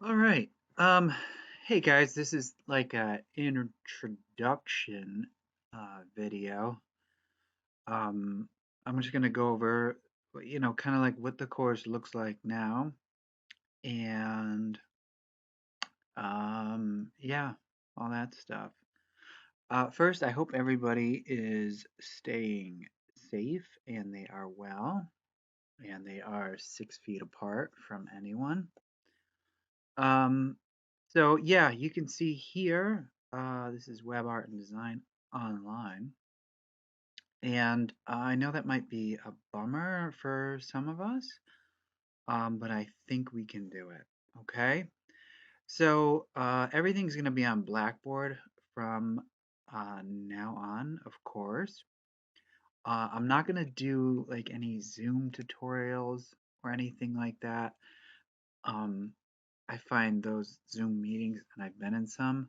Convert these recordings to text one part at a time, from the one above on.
All right. Um, hey guys, this is like a introduction video. Um, I'm just gonna go over, kind of like what the course looks like now, and yeah, all that stuff. First, I hope everybody is staying safe and they are well, and they are 6 feet apart from anyone. Um, so yeah, you can see here, this is Web Art and Design Online. And I know that might be a bummer for some of us, but I think we can do it. Okay. So everything's going to be on Blackboard from now on, of course. I'm not going to do like any Zoom tutorials or anything like that. Um, I find those Zoom meetings, and I've been in some,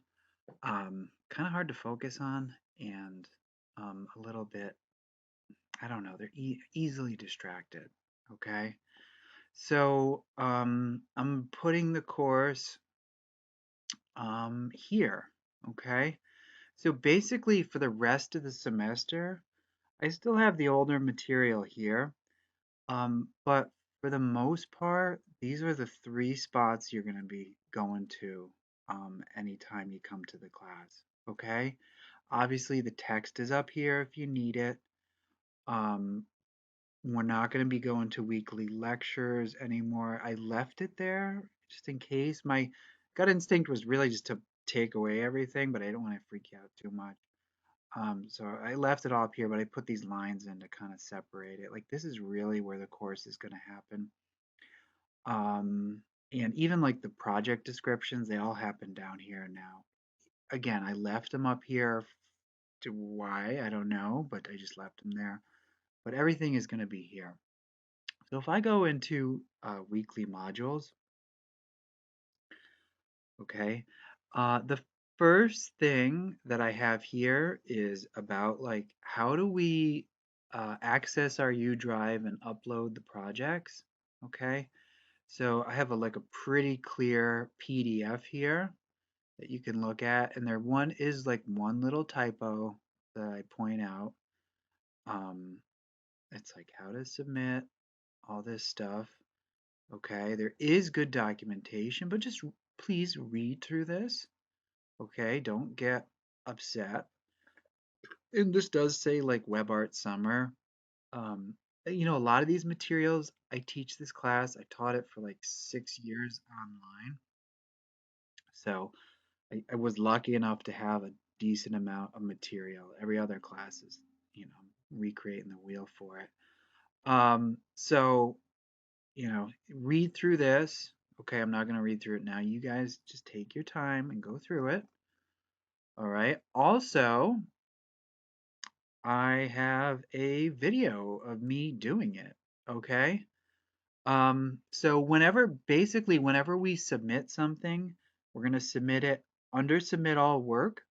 kind of hard to focus on and a little bit, I don't know, they're easily distracted. Okay. So I'm putting the course here. Okay. So basically, for the rest of the semester, I still have the older material here. But for the most part, these are the three spots you're going to be going to anytime you come to the class. Okay. Obviously, the text is up here if you need it. Um, we're not going to be going to weekly lectures anymore. I left it there just in case. My gut instinct was really just to take away everything, but I don't want to freak you out too much. So I left it all up here, but I put these lines in to kind of separate it. Like this is really where the course is going to happen. Um, and even like the project descriptions, they all happen down here now. Again, I left them up here to why, I don't know, but I just left them there. But everything is going to be here. So if I go into weekly modules, okay, the first thing that I have here is about like how do we access our U Drive and upload the projects, okay? So I have like a pretty clear PDF here that you can look at, and there one is like one little typo that I point out. Um, it's like how to submit all this stuff. Okay, there is good documentation, but just please read through this. Okay, don't get upset. And this does say like Web Art Summer. Um, a lot of these materials, I teach this class. I taught it for like 6 years online. So I was lucky enough to have a decent amount of material. Every other class is, recreating the wheel for it. So read through this. Okay, I'm not going to read through it now. You guys just take your time and go through it. All right. Also, I have a video of me doing it. Okay. So whenever we submit something, we're going to submit it under submit all work,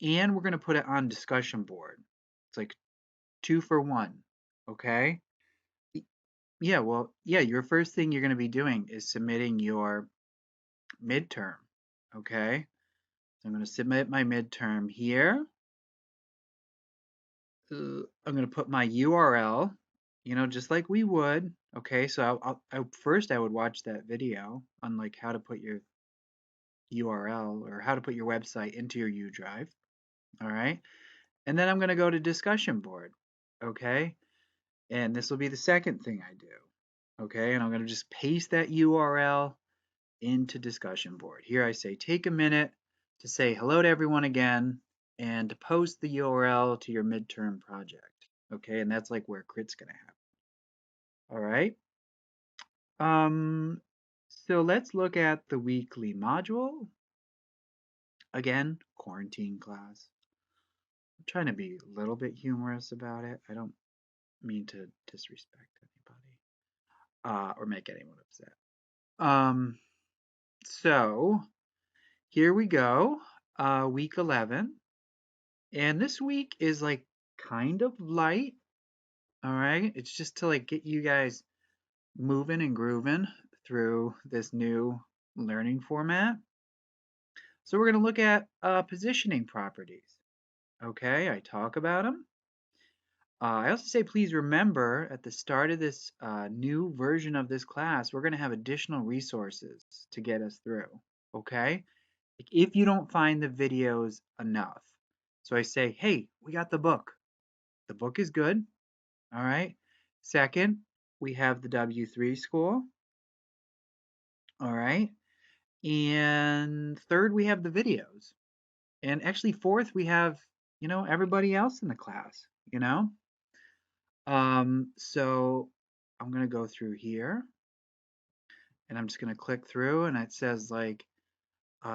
and we're going to put it on discussion board. It's like 2 for 1. Okay. Yeah. Well, yeah, your first thing you're going to be doing is submitting your midterm. Okay. So I'm going to submit my midterm here. I'm going to put my URL, just like we would. Okay. So first I would watch that video on like how to put your URL or how to put your website into your U drive. All right. And then I'm going to go to discussion board. Okay. And this will be the second thing I do. Okay. And I'm going to just paste that URL into discussion board. Here I say take a minute to say hello to everyone again and to post the URL to your midterm project. Okay, and that's like where crit's gonna happen. All right. Um, so let's look at the weekly module. Again, quarantine class. I'm trying to be a little bit humorous about it. I don't mean to disrespect anybody or make anyone upset. Um, so here we go. Week 11. And this week is like kind of light. All right. It's just to like get you guys moving and grooving through this new learning format. So we're going to look at positioning properties. Okay, I talk about them. I also say please remember at the start of this new version of this class, we're going to have additional resources to get us through. Okay, like if you don't find the videos enough. So I say, hey, we got the book. The book is good. All right. Second, we have the W3 school. All right. And third, we have the videos. And actually, fourth, we have, everybody else in the class. So I'm going to go through here and I'm just going to click through and it says like,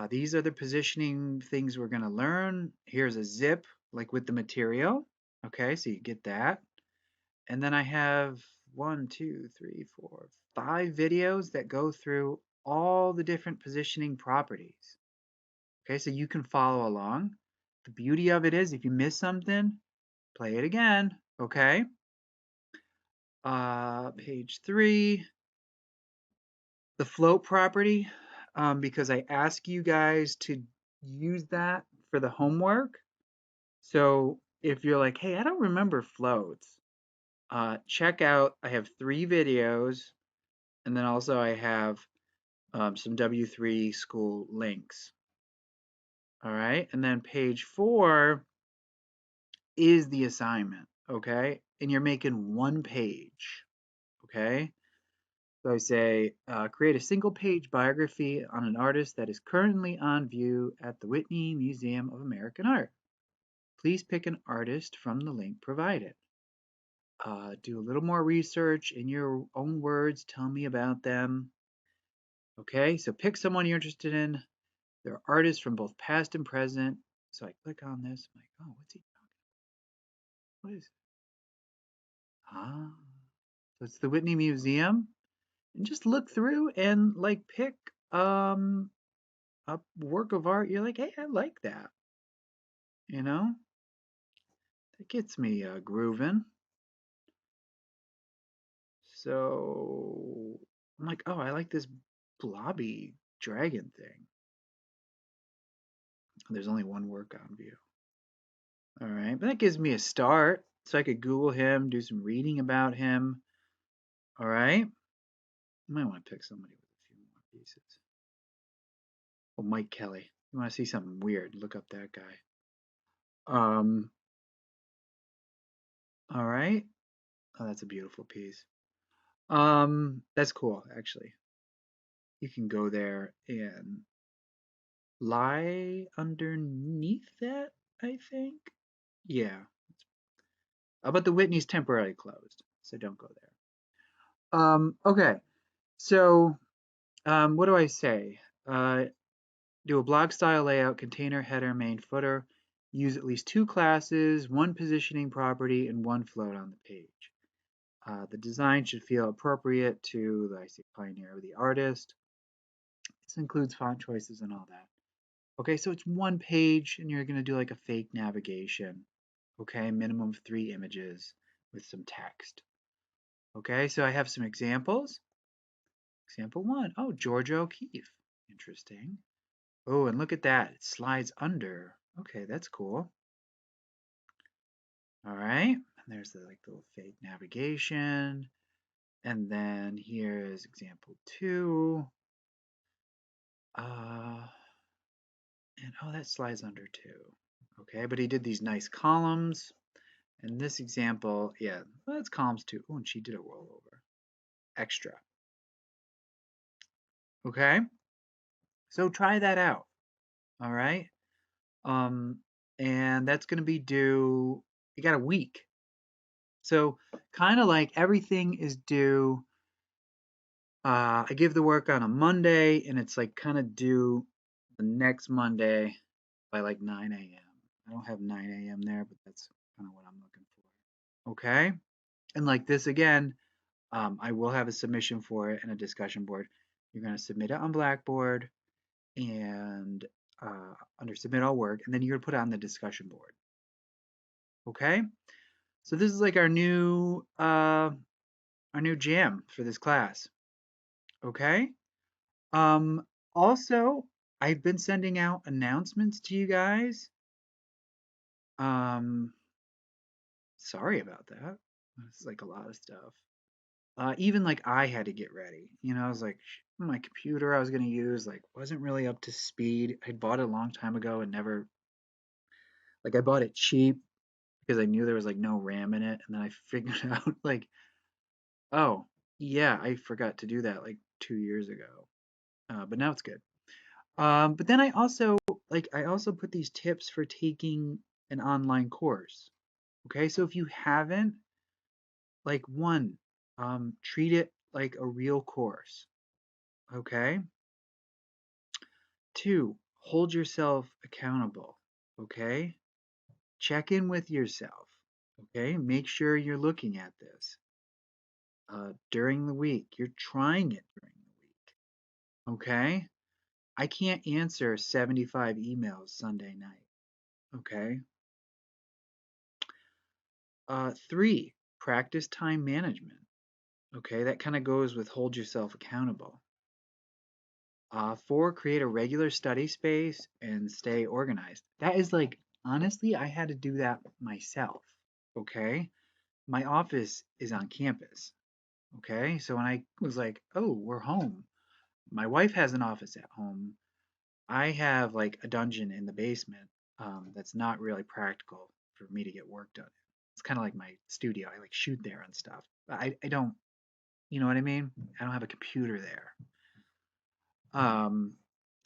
these are the positioning things we're going to learn. Here's a zip like with the material. Okay, so you get that. And then I have 5 videos that go through all the different positioning properties. Okay, so you can follow along. The beauty of it is if you miss something, play it again. Okay. Page 3, the float property, because I ask you guys to use that for the homework. So if you're like, hey, I don't remember floats, check out, I have 3 videos, and then also I have some W3 school links. All right, and then page 4 is the assignment, okay? And you're making 1 page, okay? So I say, create a single page biography on an artist that is currently on view at the Whitney Museum of American Art. Please pick an artist from the link provided. Do a little more research in your own words. Tell me about them. Okay, so pick someone you're interested in. There are artists from both past and present. So I click on this. I'm like, oh, what's he talking about? What is it? Ah, so it's the Whitney Museum. And just look through and like pick a work of art. You're like, hey, I like that. You know, that gets me grooving. So I'm like, oh, I like this blobby dragon thing. There's only 1 work on view. All right, but that gives me a start. So I could Google him, do some reading about him. All right. You might want to pick somebody with a few more pieces. Oh, Mike Kelly. You want to see something weird? Look up that guy. Um. All right. Oh, that's a beautiful piece. That's cool, actually. You can go there and lie underneath that, I think. Yeah. But the Whitney's temporarily closed, so don't go there. Okay. So, what do I say? Do a blog style layout, container, header, main, footer. Use at least 2 classes, 1 positioning property, and 1 float on the page. The design should feel appropriate to the, I say, pioneer or the artist. This includes font choices and all that. Okay, so it's 1 page and you're going to do like a fake navigation. Okay, minimum of 3 images with some text. Okay, so I have some examples. Example 1, oh, Georgia O'Keeffe. Interesting. Oh, and look at that. It slides under. Okay, that's cool. All right, and there's the like little fake navigation. And then here's example 2. And oh, that slides under too. Okay, but he did these nice columns. And this example, yeah, well, that's columns too. Oh, and she did a rollover. Extra. Okay, so try that out. All right. Um, and that's going to be due, you got a week. So kind of like everything is due. I give the work on a Monday and it's like kind of due the next Monday by like 9 a.m. I don't have 9 a.m. there, but that's kind of what I'm looking for. Okay. And like this again, I will have a submission for it and a discussion board. You're going to submit it on Blackboard and under submit all work, and then you're going to put it on the discussion board. Okay. So this is like our new jam for this class. Okay. Also, I've been sending out announcements to you guys. Um, Sorry about that. It's like a lot of stuff. Even like I had to get ready. I was like, my computer I was gonna use like wasn't really up to speed. I bought it a long time ago and never like I bought it cheap because I knew there was like no RAM in it, and then I figured out like, oh yeah, I forgot to do that like 2 years ago. But now it's good. But then I also put these tips for taking an online course. Okay, so if you haven't, like one, treat it like a real course. Okay. Two, hold yourself accountable. Okay. Check in with yourself. Okay. Make sure you're looking at this during the week. You're trying it during the week. Okay. I can't answer 75 emails Sunday night. Okay. Three, practice time management. Okay. That kind of goes with hold yourself accountable. Four, create a regular study space and stay organized. That is like, honestly, I had to do that myself. Okay. My office is on campus. Okay. So when I was like, oh, we're home, my wife has an office at home. I have like a dungeon in the basement that's not really practical for me to get work done. It's kind of like my studio. I like shoot there and stuff. I don't, you know what I mean? I don't have a computer there. Um,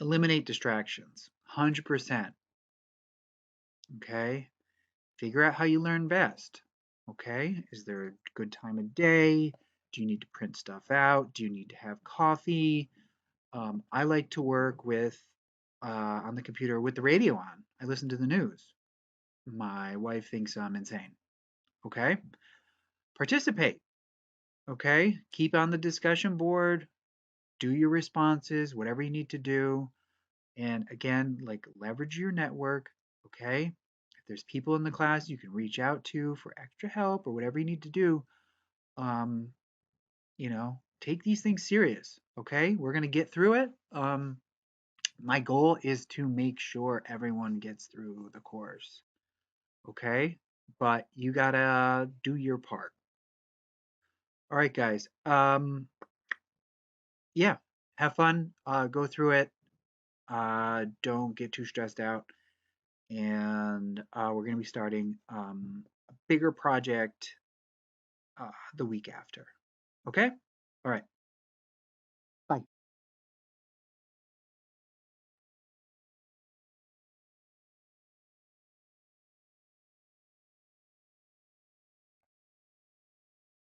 Eliminate distractions. 100%. Okay. Figure out how you learn best. Okay. Is there a good time of day? Do you need to print stuff out? Do you need to have coffee? I like to work with on the computer with the radio on. I listen to the news. My wife thinks I'm insane. Okay. Participate. Okay. Keep on the discussion board. Do your responses, whatever you need to do. And again, like leverage your network, okay? If there's people in the class you can reach out to for extra help or whatever you need to do, um, take these things serious, okay? We're gonna get through it. My goal is to make sure everyone gets through the course, okay? But you gotta do your part. All right, guys. Yeah, have fun. Go through it. Don't get too stressed out. And we're going to be starting a bigger project the week after. Okay? All right.